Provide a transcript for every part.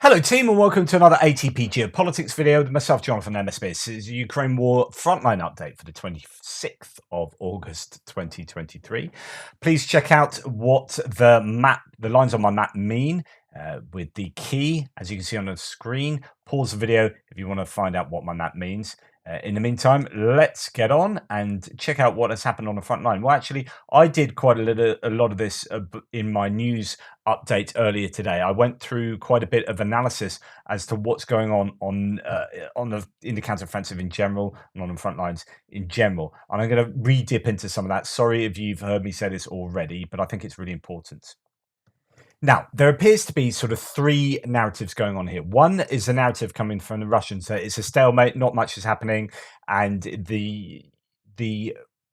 Hello team and welcome to another ATP Geopolitics video with myself, Jonathan MSB. This is the Ukraine War Frontline update for the 26th of August 2023. Please check out what the lines on my map mean with the key, as you can see on the screen. Pause the video if you want to find out what my map means. In the meantime, let's get on and check out what has happened on the front line. Well, actually, I did quite a lot of this in my news update earlier today. I went through quite a bit of analysis as to what's going on in the counteroffensive in general and on the front lines in general. And I'm going to re-dip into some of that. Sorry if you've heard me say this already, but I think it's really important. Now, there appears to be sort of three narratives going on here. One is the narrative coming from the Russians that it's a stalemate, not much is happening, and the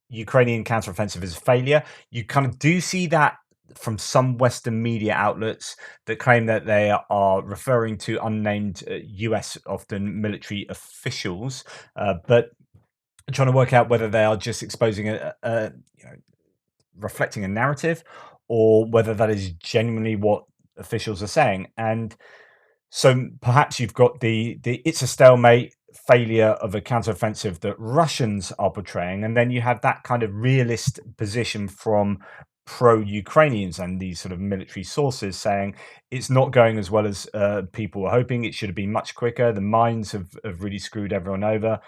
Ukrainian counteroffensive is a failure. You kind of do see that from some Western media outlets that claim that they are referring to unnamed US, often military officials, but trying to work out whether they are just exposing reflecting a narrative or whether that is genuinely what officials are saying. And so perhaps you've got the it's a stalemate failure of a counteroffensive that Russians are portraying, and then you have that kind of realist position from pro-Ukrainians and these sort of military sources saying it's not going as well as people were hoping. It should have been much quicker. The mines have really screwed everyone over.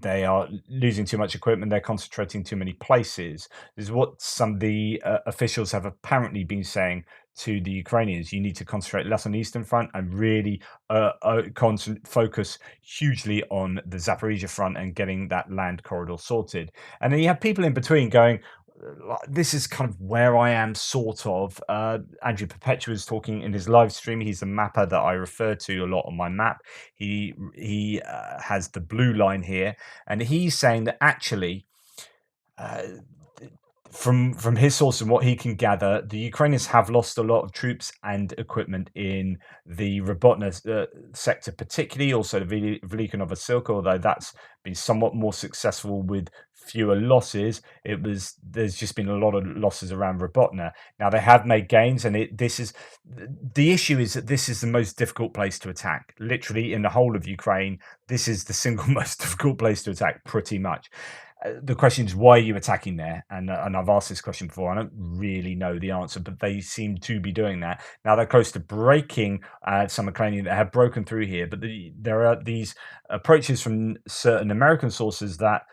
They are losing too much equipment. They're concentrating too many places. This is what some of the officials have apparently been saying to the Ukrainians. You need to concentrate less on the Eastern Front and really focus hugely on the Zaporizhia front and getting that land corridor sorted. And then you have people in between going, this is kind of where I am, sort of. Andrew Perpetua is talking in his live stream. He's a mapper that I refer to a lot on my map. He has the blue line here, and he's saying that actually, from his source and what he can gather, the Ukrainians have lost a lot of troops and equipment in the Robotna sector, particularly also the Velika Novosilka, although that's been somewhat more successful with fewer losses. There's just been a lot of losses around Robotna. Now they have made gains, and this is the issue is that this is the most difficult place to attack. Literally in the whole of Ukraine, this is the single most difficult place to attack, pretty much. The question is, why are you attacking there? And I've asked this question before. I don't really know the answer, but they seem to be doing that. Now they're close to breaking some Ukrainian that have broken through here, but there are these approaches from certain American sources that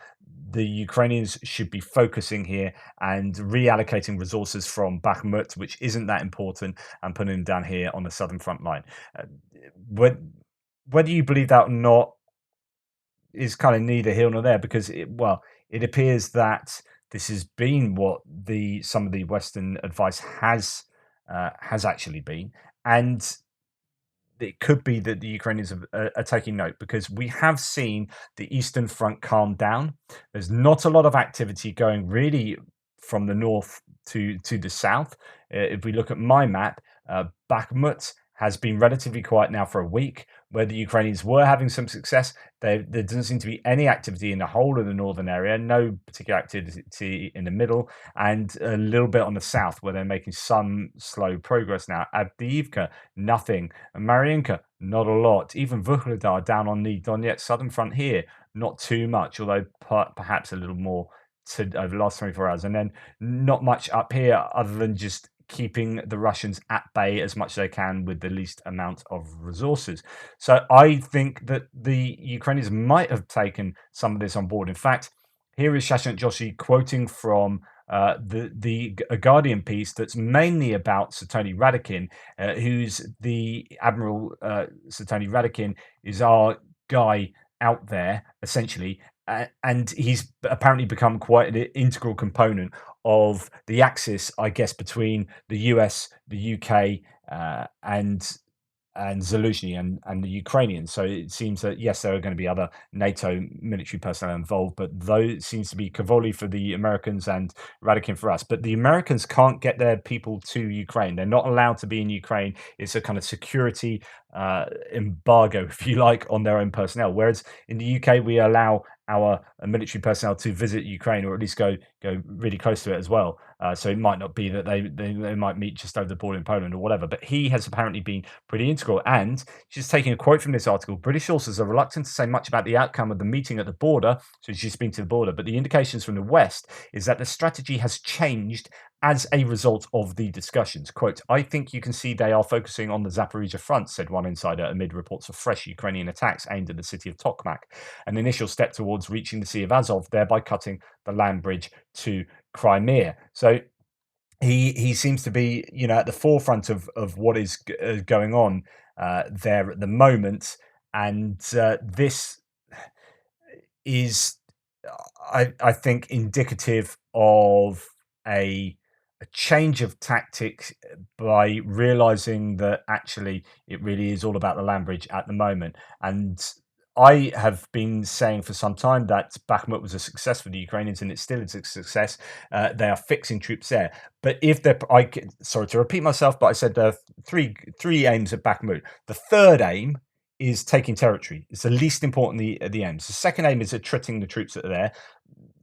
the Ukrainians should be focusing here and reallocating resources from Bakhmut, which isn't that important, and putting them down here on the southern front line. Whether you believe that or not is kind of neither here nor there, because it appears that this has been what some of the Western advice has actually been, and it could be that the Ukrainians are taking note, because we have seen the Eastern Front calm down. There's not a lot of activity going really from the north to the south. If we look at my map, Bakhmut has been relatively quiet now for a week, where the Ukrainians were having some success. There doesn't seem to be any activity in the whole of the northern area, no particular activity in the middle, and a little bit on the south, where they're making some slow progress now. Avdiivka, nothing. Mariinka, not a lot. Even Vuhledar down on the Donetsk southern front here, not too much, although perhaps a little more over the last 24 hours. And then not much up here other than just keeping the Russians at bay as much as they can with the least amount of resources. So I think that the Ukrainians might have taken some of this on board. In fact, here is Shashant Joshi quoting from a Guardian piece that's mainly about Satoni Radakin, who's the Admiral Satoni Radakin is our guy out there, essentially, and he's apparently become quite an integral component of the axis, I guess, between the US, the UK, and Zelensky and the Ukrainians. So it seems that, yes, there are going to be other NATO military personnel involved, but those seems to be Cavoli for the Americans and Radakin for us. But the Americans can't get their people to Ukraine. They're not allowed to be in Ukraine. It's a kind of security embargo, if you like, on their own personnel. Whereas in the UK, we allow our military personnel to visit Ukraine, or at least go really close to it as well. So it might not be that they might meet just over the border in Poland or whatever. But he has apparently been pretty integral. And just taking a quote from this article, British sources are reluctant to say much about the outcome of the meeting at the border. So he's just been to the border. But the indications from the West is that the strategy has changed as a result of the discussions. Quote, I think you can see they are focusing on the Zaporizhia front, said one insider amid reports of fresh Ukrainian attacks aimed at the city of Tokmak, an initial step towards reaching the Sea of Azov, thereby cutting the land bridge to Crimea. So he seems to be, at the forefront of what is going on there at the moment, and this is, I think, indicative of a a change of tactics by realizing that actually it really is all about the land bridge at the moment. And I have been saying for some time that Bakhmut was a success for the Ukrainians, and it still is a success. They are fixing troops there, but if they're, sorry to repeat myself, but I said there are three aims at Bakhmut. The third aim is taking territory. It's the least important the aims. The second aim is attriting the troops that are there.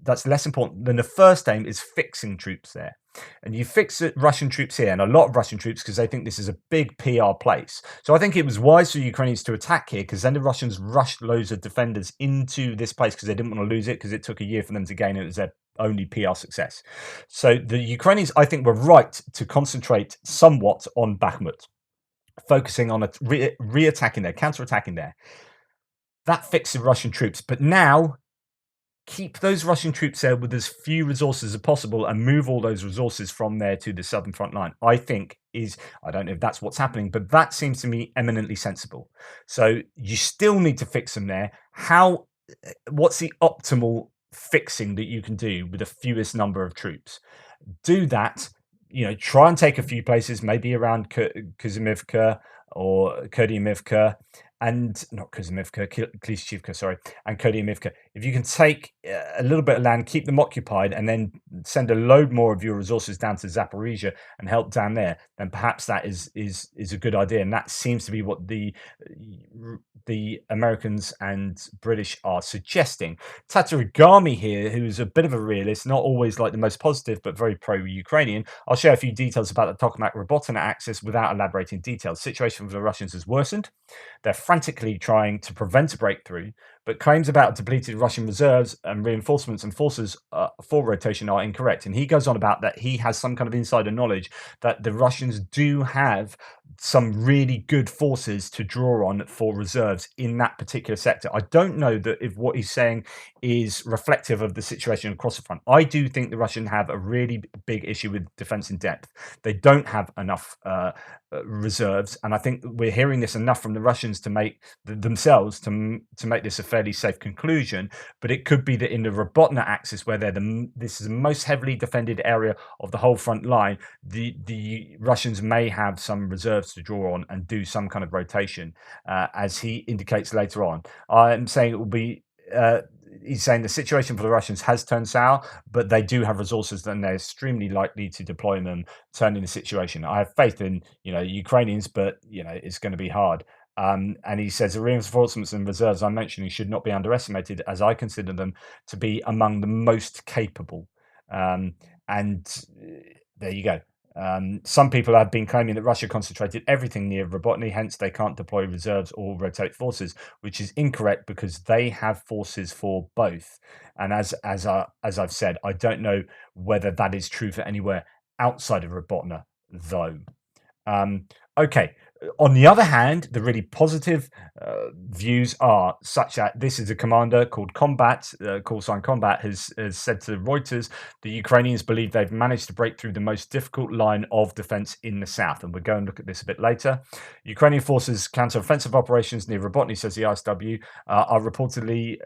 That's less important than the first aim is fixing troops there. And you fix Russian troops here, and a lot of Russian troops, because they think this is a big PR place. So I think it was wise for Ukrainians to attack here, because then the Russians rushed loads of defenders into this place because they didn't want to lose it, because it took a year for them to gain it. It was their only PR success. So the Ukrainians, I think, were right to concentrate somewhat on Bakhmut, focusing on re-attacking there, counter-attacking there. That fixed the Russian troops. But now keep those Russian troops there with as few resources as possible and move all those resources from there to the southern front line, I think I don't know if that's what's happening, but that seems to me eminently sensible. So you still need to fix them there. What's the optimal fixing that you can do with the fewest number of troops? Do that, try and take a few places, maybe around Kuzimivka or Kurdyivka, and not Kuzimivka, Klishchivka, sorry, and Kurdyivka. If you can take a little bit of land, keep them occupied, and then send a load more of your resources down to Zaporizhia and help down there, then perhaps that is a good idea. And that seems to be what the Americans and British are suggesting. Tatarigami here, who's a bit of a realist, not always like the most positive, but very pro-Ukrainian. I'll share a few details about the Tokmak Robotina axis without elaborating details. The situation for the Russians has worsened. They're frantically trying to prevent a breakthrough, but claims about depleted Russian reserves and reinforcements and forces for rotation are incorrect. And he goes on about that he has some kind of insider knowledge that the Russians do have some really good forces to draw on for reserves in that particular sector. I don't know that if what he's saying is reflective of the situation across the front. I do think the Russians have a really big issue with defense in depth. They don't have enough reserves, and I think we're hearing this enough from the Russians to make themselves to make this a fairly safe conclusion. But it could be that in the Robotina axis, where this is the most heavily defended area of the whole front line, the Russians may have some reserves to draw on and do some kind of rotation, as he indicates later on. I'm saying it will be. He's saying the situation for the Russians has turned sour, but they do have resources and they're extremely likely to deploy them, turning the situation. I have faith in Ukrainians, but it's going to be hard. And he says the reinforcements and reserves I'm mentioning should not be underestimated, as I consider them to be among the most capable. And there you go. Some people have been claiming that Russia concentrated everything near Robotyne, hence they can't deploy reserves or rotate forces, which is incorrect because they have forces for both. And as I've said, I don't know whether that is true for anywhere outside of Robotyne, though. Okay. On the other hand, the really positive views are such that this is a commander called Combat, call sign Combat, has said to Reuters the Ukrainians believe they've managed to break through the most difficult line of defense in the south. And we'll go and look at this a bit later. Ukrainian forces' counter-offensive operations near Robotyne, says the ISW, are reportedly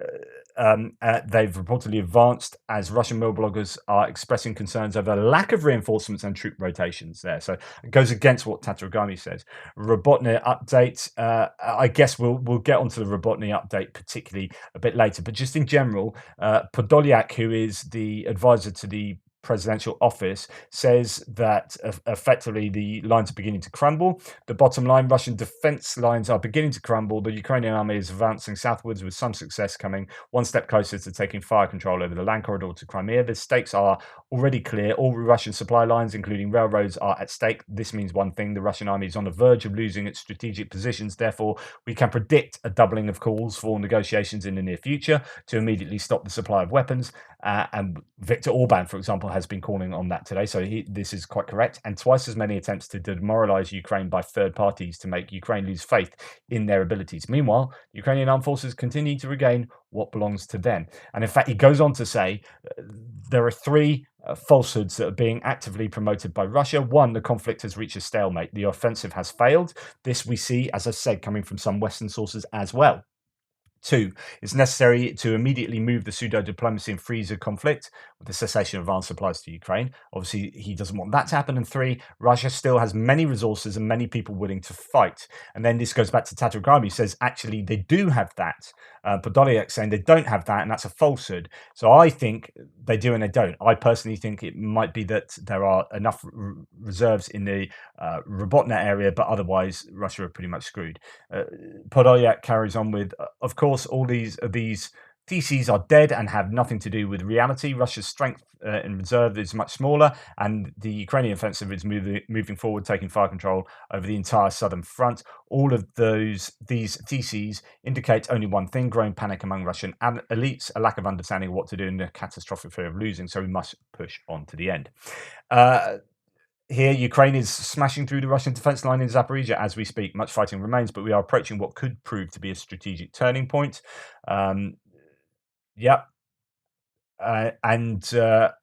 they've reportedly advanced as Russian mill bloggers are expressing concerns over lack of reinforcements and troop rotations there. So it goes against what Tatarigami says. Robotyne update. I guess we'll get onto the Robotyne update particularly a bit later, but just in general, Podolyak, who is the advisor to the presidential office says that effectively the lines are beginning to crumble. The bottom line, Russian defense lines are beginning to crumble. The Ukrainian army is advancing southwards with some success, coming one step closer to taking fire control over the land corridor to Crimea. The stakes are already clear. All Russian supply lines, including railroads, are at stake. This means one thing: the Russian army is on the verge of losing its strategic positions. Therefore, we can predict a doubling of calls for negotiations in the near future to immediately stop the supply of weapons. And Viktor Orban, for example, has been calling on that today. So this is quite correct. And twice as many attempts to demoralize Ukraine by third parties to make Ukraine lose faith in their abilities. Meanwhile, Ukrainian armed forces continue to regain what belongs to them. And in fact, he goes on to say there are three falsehoods that are being actively promoted by Russia. One, the conflict has reached a stalemate. The offensive has failed. This we see, as I said, coming from some Western sources as well. Two, it's necessary to immediately move the pseudo diplomacy and freeze the conflict with the cessation of arms supplies to Ukraine. Obviously, he doesn't want that to happen. And three, Russia still has many resources and many people willing to fight. And then this goes back to Tatargami, who says actually they do have that. Podolyak saying they don't have that, and that's a falsehood. So I think they do and they don't. I personally think it might be that there are enough reserves in the Robotna area, but otherwise Russia are pretty much screwed. Podolyak carries on with, of course, all these theses are dead and have nothing to do with reality. Russia's strength in reserve is much smaller, and the Ukrainian offensive is moving forward, taking fire control over the entire southern front. All of these theses indicate only one thing: growing panic among Russian elites, a lack of understanding of what to do, and a catastrophic fear of losing. So we must push on to the end. Here, Ukraine is smashing through the Russian defense line in Zaporizhia as we speak. Much fighting remains, but we are approaching what could prove to be a strategic turning point. Yep. And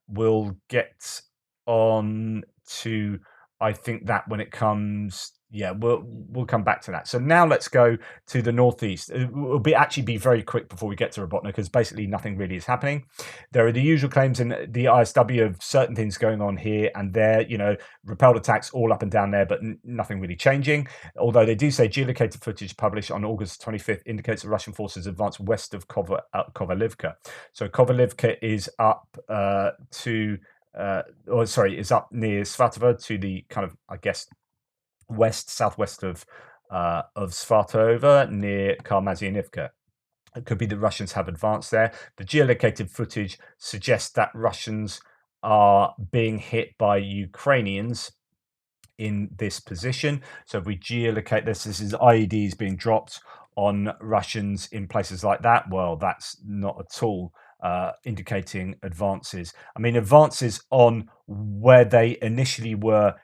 we'll get on to, I think, that when it comes. Yeah, we'll come back to that. So now let's go to the northeast. It will actually be very quick before we get to Robotna, because basically nothing really is happening. There are the usual claims in the ISW of certain things going on here and there. Repelled attacks all up and down there, but nothing really changing. Although they do say geolocated footage published on August 25th indicates that Russian forces advanced west of Kovalivka. So Kovalivka is up is up near Svatova, to the kind of, I guess, southwest of Svatova, near Karmazianivka. It could be that Russians have advanced there. The geolocated footage suggests that Russians are being hit by Ukrainians in this position. So if we geolocate this is IEDs being dropped on Russians in places like that. Well, that's not at all indicating advances. I mean, advances on where they initially were,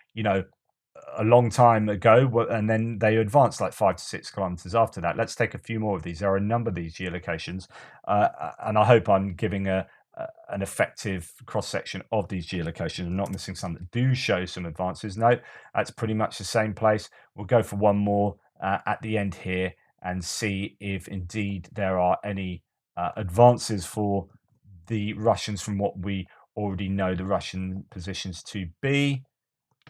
a long time ago, and then they advanced like 5 to 6 kilometers after that. Let's take a few more of these. There are a number of these geolocations, and I hope I'm giving an effective cross-section of these geolocations and not missing some that do show some advances. No, that's pretty much the same place. We'll go for one more at the end here and see if indeed there are any advances for the Russians from what we already know the Russian positions to be.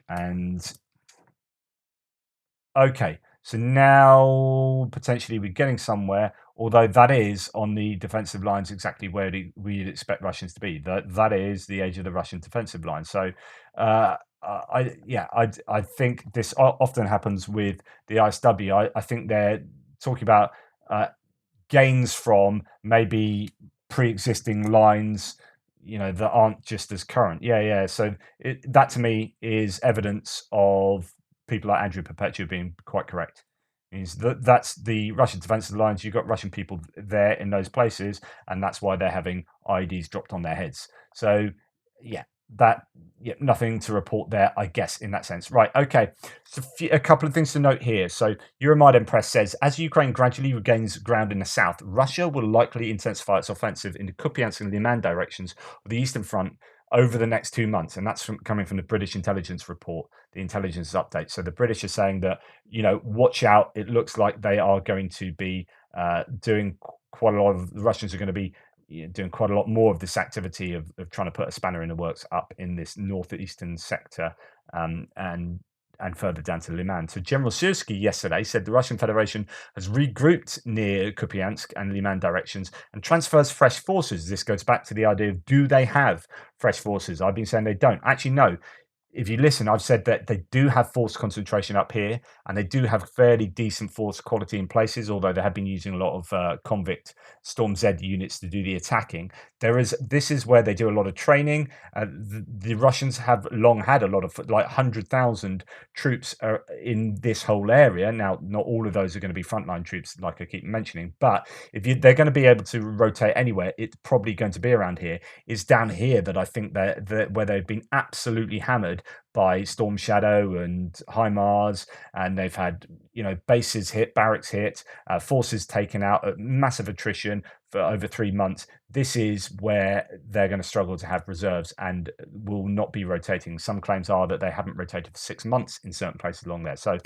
And okay, so now potentially we're getting somewhere, although that is on the defensive lines exactly where we'd expect Russians to be. That is the age of the Russian defensive line. So I think this often happens with the ISW. I think they're talking about gains from maybe pre-existing lines, that aren't just as current. So that to me is evidence of people like Andrew Perpetua being quite correct. That's the Russian defensive lines. You've got Russian people there in those places, and that's why they're having IEDs dropped on their heads. So nothing to report there, I guess, in that sense. Right, okay. So a couple of things to note here. So Euromaidan Press says, as Ukraine gradually regains ground in the south, Russia will likely intensify its offensive in the Kupiansk and Liman directions of the Eastern Front over the next 2 months. And that's coming from the British intelligence report, the intelligence update. So the British are saying that, watch out. It looks like they are going to be doing quite a lot of, the Russians are going to be doing quite a lot more of this activity of trying to put a spanner in the works up in this northeastern sector. And and further down to Liman. So General Syrski yesterday said the Russian Federation has regrouped near Kupiansk and Liman directions and transfers fresh forces. This goes back to the idea of, do they have fresh forces? I've been saying they don't. Actually, no. If you listen, I've said that they do have force concentration up here, and they do have fairly decent force quality in places, although they have been using a lot of convict Storm Z units to do the attacking. This is where they do a lot of training. The Russians have long had a lot of, like, 100,000 troops in this whole area. Now, not all of those are going to be frontline troops, like I keep mentioning, but they're going to be able to rotate anywhere, it's probably going to be around here. It's down here that I think that where they've been absolutely hammered by Storm Shadow and HIMARS, and they've had, bases hit, barracks hit, forces taken out at massive attrition for over 3 months. This is where they're going to struggle to have reserves and will not be rotating. Some claims are that they haven't rotated for 6 months in certain places along there. So,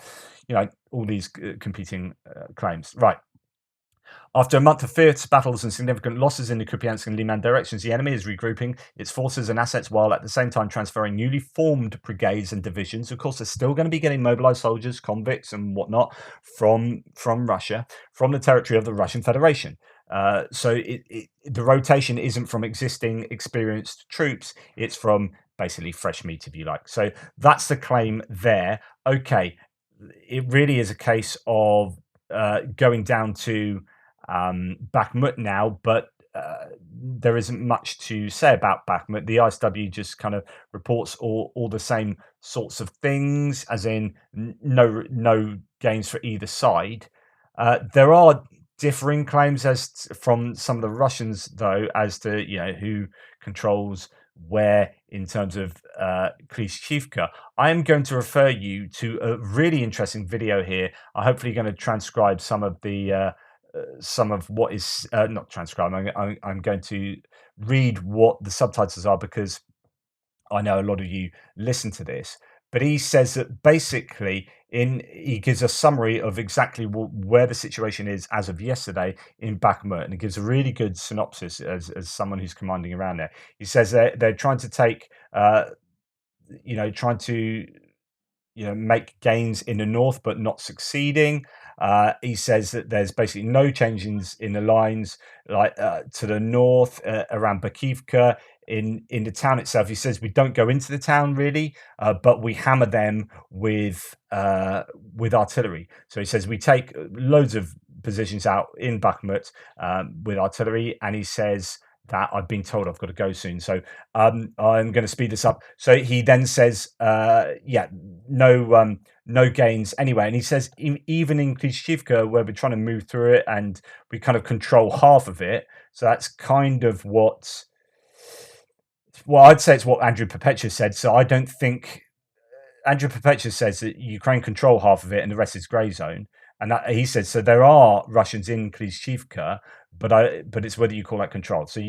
all these competing claims. Right. After a month of fierce battles and significant losses in the Kupiansk and Liman directions, the enemy is regrouping its forces and assets while at the same time transferring newly formed brigades and divisions. Of course, they're still going to be getting mobilized soldiers, convicts, and whatnot from Russia, from the territory of the Russian Federation. So the rotation isn't from existing experienced troops; it's from basically fresh meat, if you like. So that's the claim there. Okay, it really is a case of going down to Bakhmut now, but there isn't much to say about Bakhmut. The ISW just kind of reports all the same sorts of things, as in no gains for either side. There are differing claims from some of the Russians, though, as to who controls where in terms of Klishchivka. I am going to refer you to a really interesting video here. I'm hopefully going to transcribe some of what is not transcribe. I'm going to read what the subtitles are, because I know a lot of you listen to this. But he says that basically, he gives a summary of exactly where the situation is as of yesterday in Bakhmut, and he gives a really good synopsis as someone who's commanding around there. He says they're trying to take, trying to make gains in the north, but not succeeding. He says that there's basically no changes in the lines, like to the north around Bakivka. In the town itself, he says we don't go into the town really, but we hammer them with artillery. So he says we take loads of positions out in Bakhmut with artillery, and he says that I've been told I've got to go soon. So I'm going to speed this up. So he then says, no gains anyway. And he says, even in Klishchivka, where we're trying to move through it and we kind of control half of it. So that's kind of I'd say it's what Andrew Perpetua said. So I don't think Andrew Perpetua says that Ukraine control half of it and the rest is grey zone. And that, he said, so there are Russians in Klishchivka, but it's whether you call that control. So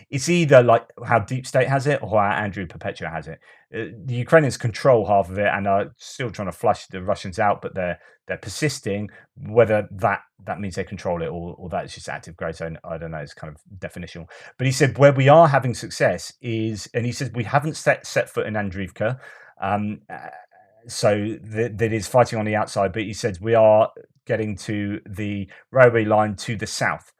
it's either like how Deep State has it or how Andrew Perpetua has it. The Ukrainians control half of it and are still trying to flush the Russians out, but they're persisting. Whether that means they control it or that is just active grey zone, I don't know. It's kind of definitional. But he said where we are having success is, and he says we haven't set foot in Andriivka. So that is fighting on the outside, but he says we are getting to the railway line to the south,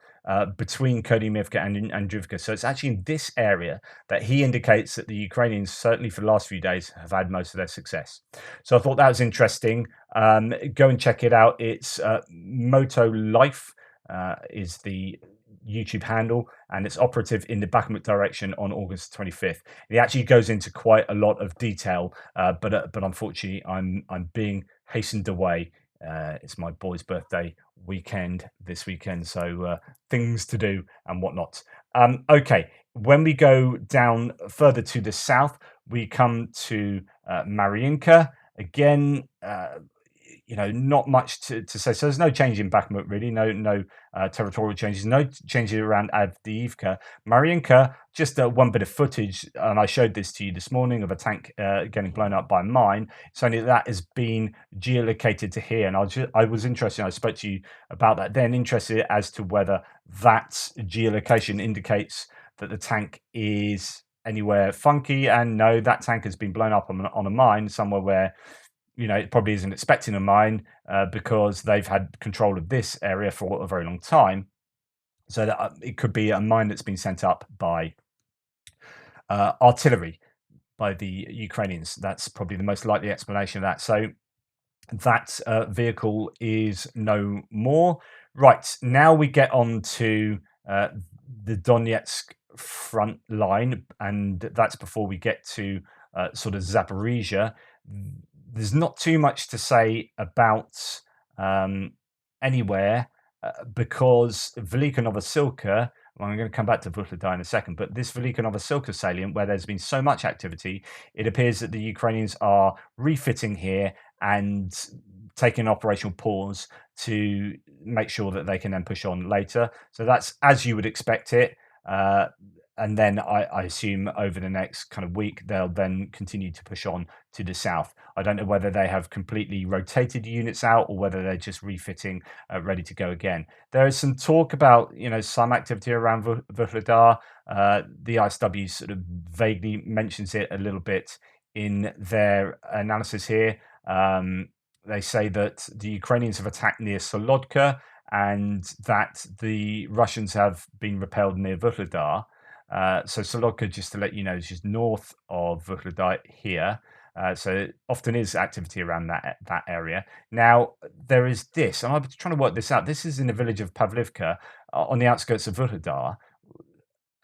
between Kodymivka and Andriivka. So it's actually in this area that he indicates that the Ukrainians, certainly for the last few days, have had most of their success. So I thought that was interesting. Go and check it out. It's Moto Life is the YouTube handle, and it's operative in the Bakhmut direction on August 25th. It actually goes into quite a lot of detail, but unfortunately, I'm being hastened away. It's my boy's birthday weekend this weekend, so things to do and whatnot. Okay, when we go down further to the south, we come to Mariinka again. Not much to say. So there's no change in Bakhmut, really. No territorial changes. No changes around Avdiivka. Mariinka, just one bit of footage, and I showed this to you this morning of a tank getting blown up by a mine. It's only that has been geolocated to here, and I was interested. I spoke to you about that then, interested as to whether that geolocation indicates that the tank is anywhere funky. And no, that tank has been blown up on a mine somewhere where it probably isn't expecting a mine because they've had control of this area for a very long time. So that it could be a mine that's been sent up by artillery by the Ukrainians. That's probably the most likely explanation of that. So that vehicle is no more. Right, now we get on to uh, the Donetsk front line, and that's before we get to sort of Zaporizhia. There's not too much to say about um, anywhere because Velika Novosilka. Well, I'm going to come back to Vuhledar in a second, but this Velika Novosilka salient, where there's been so much activity, it appears that the Ukrainians are refitting here and taking an operational pause to make sure that they can then push on later. So that's as you would expect it. Uh, and then I assume over the next kind of week, they'll then continue to push on to the south. I don't know whether they have completely rotated units out or whether they're just refitting, ready to go again. There is some talk about, some activity around Vuhledar. The ISW sort of vaguely mentions it a little bit in their analysis here. They say that the Ukrainians have attacked near Solodka and that the Russians have been repelled near Vuhledar. So Solodka, just to let you know, is just north of Vuhledar here. So it often is activity around that area. Now there is this, and I was trying to work this out. This is in the village of Pavlivka on the outskirts of Vuhledar,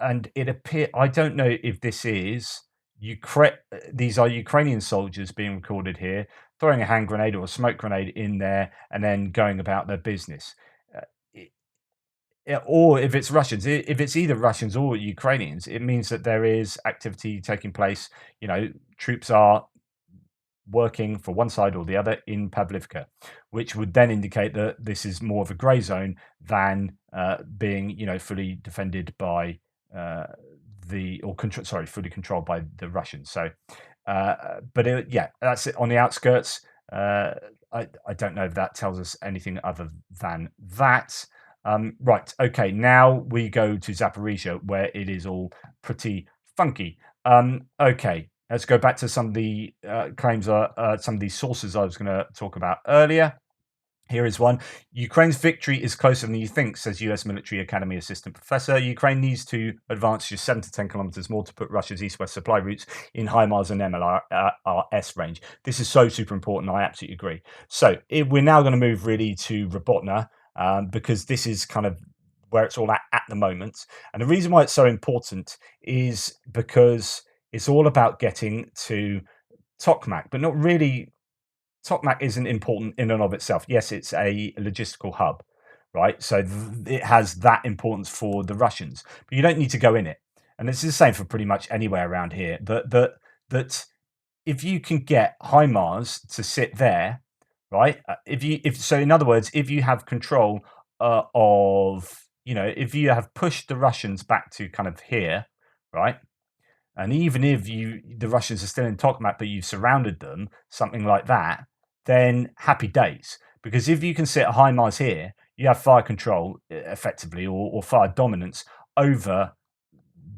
and it appear I don't know if this is these are Ukrainian soldiers being recorded here, throwing a hand grenade or a smoke grenade in there, and then going about their business. Uh, or if it's Russians, if it's either Russians or Ukrainians, it means that there is activity taking place. Troops are working for one side or the other in Pavlivka, which would then indicate that this is more of a grey zone than being, fully defended by fully controlled by the Russians. So, yeah, that's it on the outskirts. I don't know if that tells us anything other than that. Right, okay, now we go to Zaporizhia, where it is all pretty funky. Okay, let's go back to some of the claims, some of these sources I was going to talk about earlier. Here is one. Ukraine's victory is closer than you think, says US Military Academy assistant professor. Ukraine needs to advance just 7 to 10 kilometers more to put Russia's east-west supply routes in HIMARS and MLRS range. This is so super important. I absolutely agree. So we're now going to move really to Robotna because this is kind of where it's all at the moment. And the reason why it's so important is because it's all about getting to Tokmak, but not really. Tokmak isn't important in and of itself. Yes, it's a logistical hub, right? So it has that importance for the Russians, but you don't need to go in it. And it's the same for pretty much anywhere around here. That if you can get HIMARS to sit there, right? In other words, if you have control of, if you have pushed the Russians back to kind of here, right? And even if the Russians are still in Tokmak, but you've surrounded them, something like that, then happy days. Because if you can sit at HIMARS here, you have fire control effectively, or fire dominance over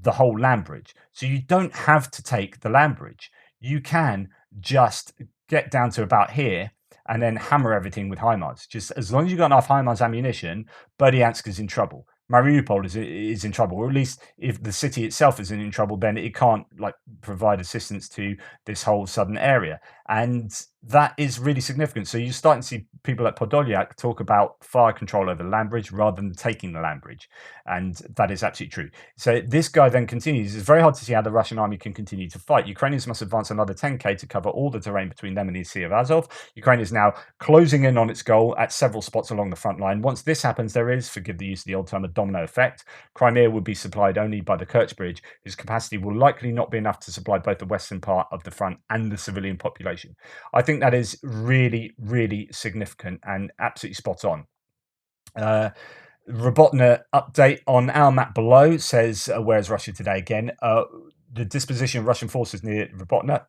the whole land bridge. So you don't have to take the land bridge. You can just get down to about here and then hammer everything with HIMARS. Just as long as you've got enough HIMARS ammunition, Berdyansk is in trouble. Mariupol is in trouble, or at least if the city itself isn't in trouble, then it can't provide assistance to this whole southern area, and that is really significant. So you're starting to see people like Podolyak talk about fire control over the land bridge rather than taking the land bridge, and that is absolutely true. So this guy then continues. It's very hard to see how the Russian army can continue to fight. Ukrainians must advance another 10k to cover all the terrain between them and the Sea of Azov. Ukraine is now closing in on its goal at several spots along the front line. Once this happens, there is, forgive the use of the old term, a domino effect. Crimea would be supplied only by the Kerch Bridge, whose capacity will likely not be enough to supply both the western part of the front and the civilian population. I think that is really, really significant and absolutely spot on. Robotna update on our map below says, where's Russia today again? The disposition of Russian forces near Robotna,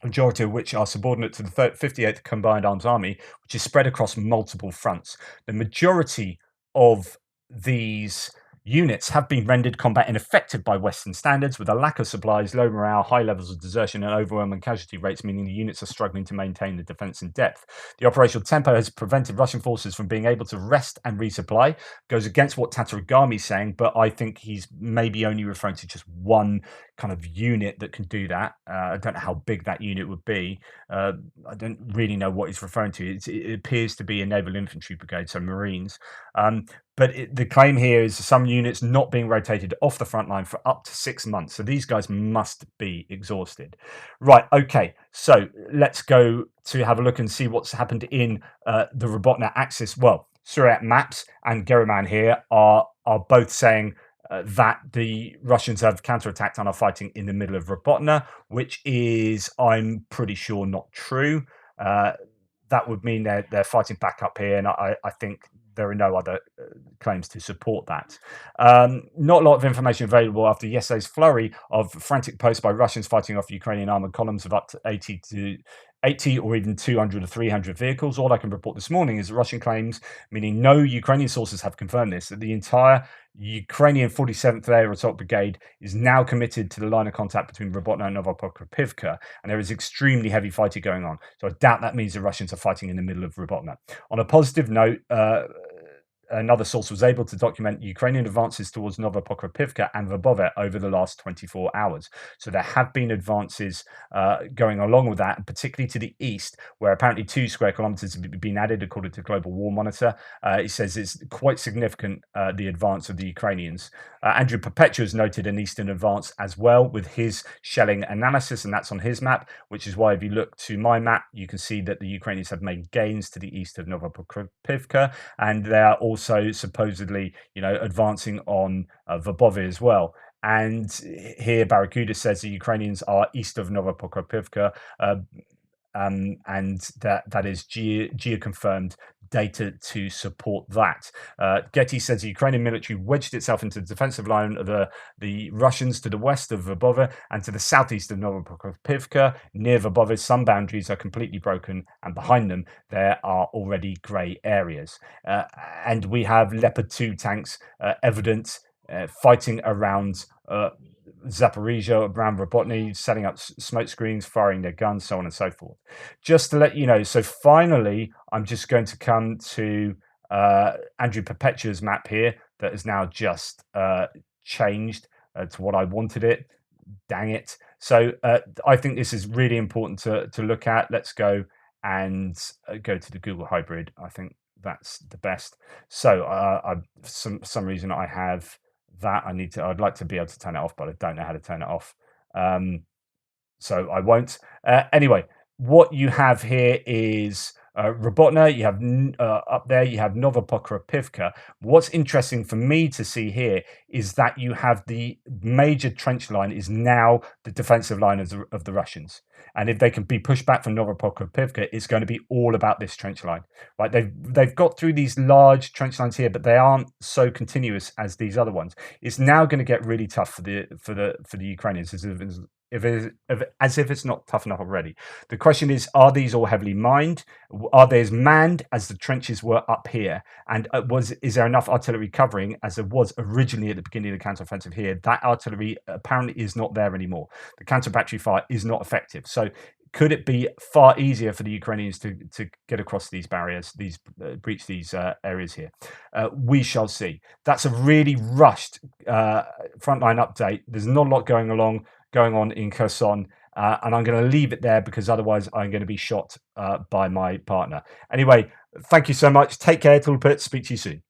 majority of which are subordinate to the 58th Combined Arms Army, which is spread across multiple fronts. The majority of these units have been rendered combat ineffective by Western standards, with a lack of supplies, low morale, high levels of desertion, and overwhelming casualty rates, meaning the units are struggling to maintain the defense in depth. The operational tempo has prevented Russian forces from being able to rest and resupply. Goes against what Tatarigami is saying, but I think he's maybe only referring to just one kind of unit that can do that. I don't know how big that unit would be. Uh, I don't really know what he's referring to. It appears to be a naval infantry brigade, so Marines. But the claim here is some units not being rotated off the front line for up to 6 months. So these guys must be exhausted. Right. Okay. So let's go to have a look and see what's happened in the Robotna axis. Well, Surat Maps and Geriman here are both saying that the Russians have counterattacked and are fighting in the middle of Robotna, which is, I'm pretty sure, not true. That would mean they're fighting back up here, and I think there are no other claims to support that. Not a lot of information available after yesterday's flurry of frantic posts by Russians fighting off Ukrainian armored columns of up to 80 or even 200 or 300 vehicles. All I can report this morning is Russian claims, meaning no Ukrainian sources have confirmed this, that the entire Ukrainian 47th Air Assault Brigade is now committed to the line of contact between Robotna and Novopokrovka, and there is extremely heavy fighting going on. So I doubt that means the Russians are fighting in the middle of Robotna. On a positive note, another source was able to document Ukrainian advances towards Novopokrovka and Verbove over the last 24 hours. So there have been advances going along with that, particularly to the east, where apparently 2 square kilometers have been added, according to Global War Monitor. It says it's quite significant, the advance of the Ukrainians. Andrew Perpetua has noted an eastern advance as well with his shelling analysis, and that's on his map, which is why if you look to my map, you can see that the Ukrainians have made gains to the east of Novopokrovka, and they are also supposedly, advancing on Verbove as well. And here, Barracuda says the Ukrainians are east of Novopokrovka, and that is geo-confirmed data to support that. Getty says the Ukrainian military wedged itself into the defensive line of the Russians to the west of Verbove and to the southeast of Novopokrovka. Near Verbove, some boundaries are completely broken, and behind them there are already grey areas. And we have Leopard 2 tanks evident fighting around Zaporizhia, around Robotny, setting up smoke screens, firing their guns, so on and so forth. Just to let you know, so finally, I'm just going to come to Andrew Perpetua's map here that is now just changed to what I wanted it. Dang it. So I think this is really important to look at. Let's go and go to the Google Hybrid. I think that's the best. So some reason I have that I'd like to be able to turn it off, but I don't know how to turn it off. So I won't. Anyway, what you have here is Robotna. You have up there, you have Novopokrovka. What's interesting for me to see here is that you have the major trench line is now the defensive line of the Russians. And if they can be pushed back from Novopokrovka, it's going to be all about this trench line. Right? They've got through these large trench lines here, but they aren't so continuous as these other ones. It's now going to get really tough for the Ukrainians, as if it's not tough enough already. The question is, are these all heavily mined? Are they as manned as the trenches were up here? And is there enough artillery covering as there was originally at the beginning of the counteroffensive here? That artillery apparently is not there anymore. The counter battery fire is not effective. So could it be far easier for the Ukrainians to get across these barriers, breach these areas here? We shall see. That's a really rushed frontline update. There's not a lot going on in Kherson, and I'm going to leave it there because otherwise I'm going to be shot by my partner. Anyway, thank you so much. Take care, Tulpit. Speak to you soon.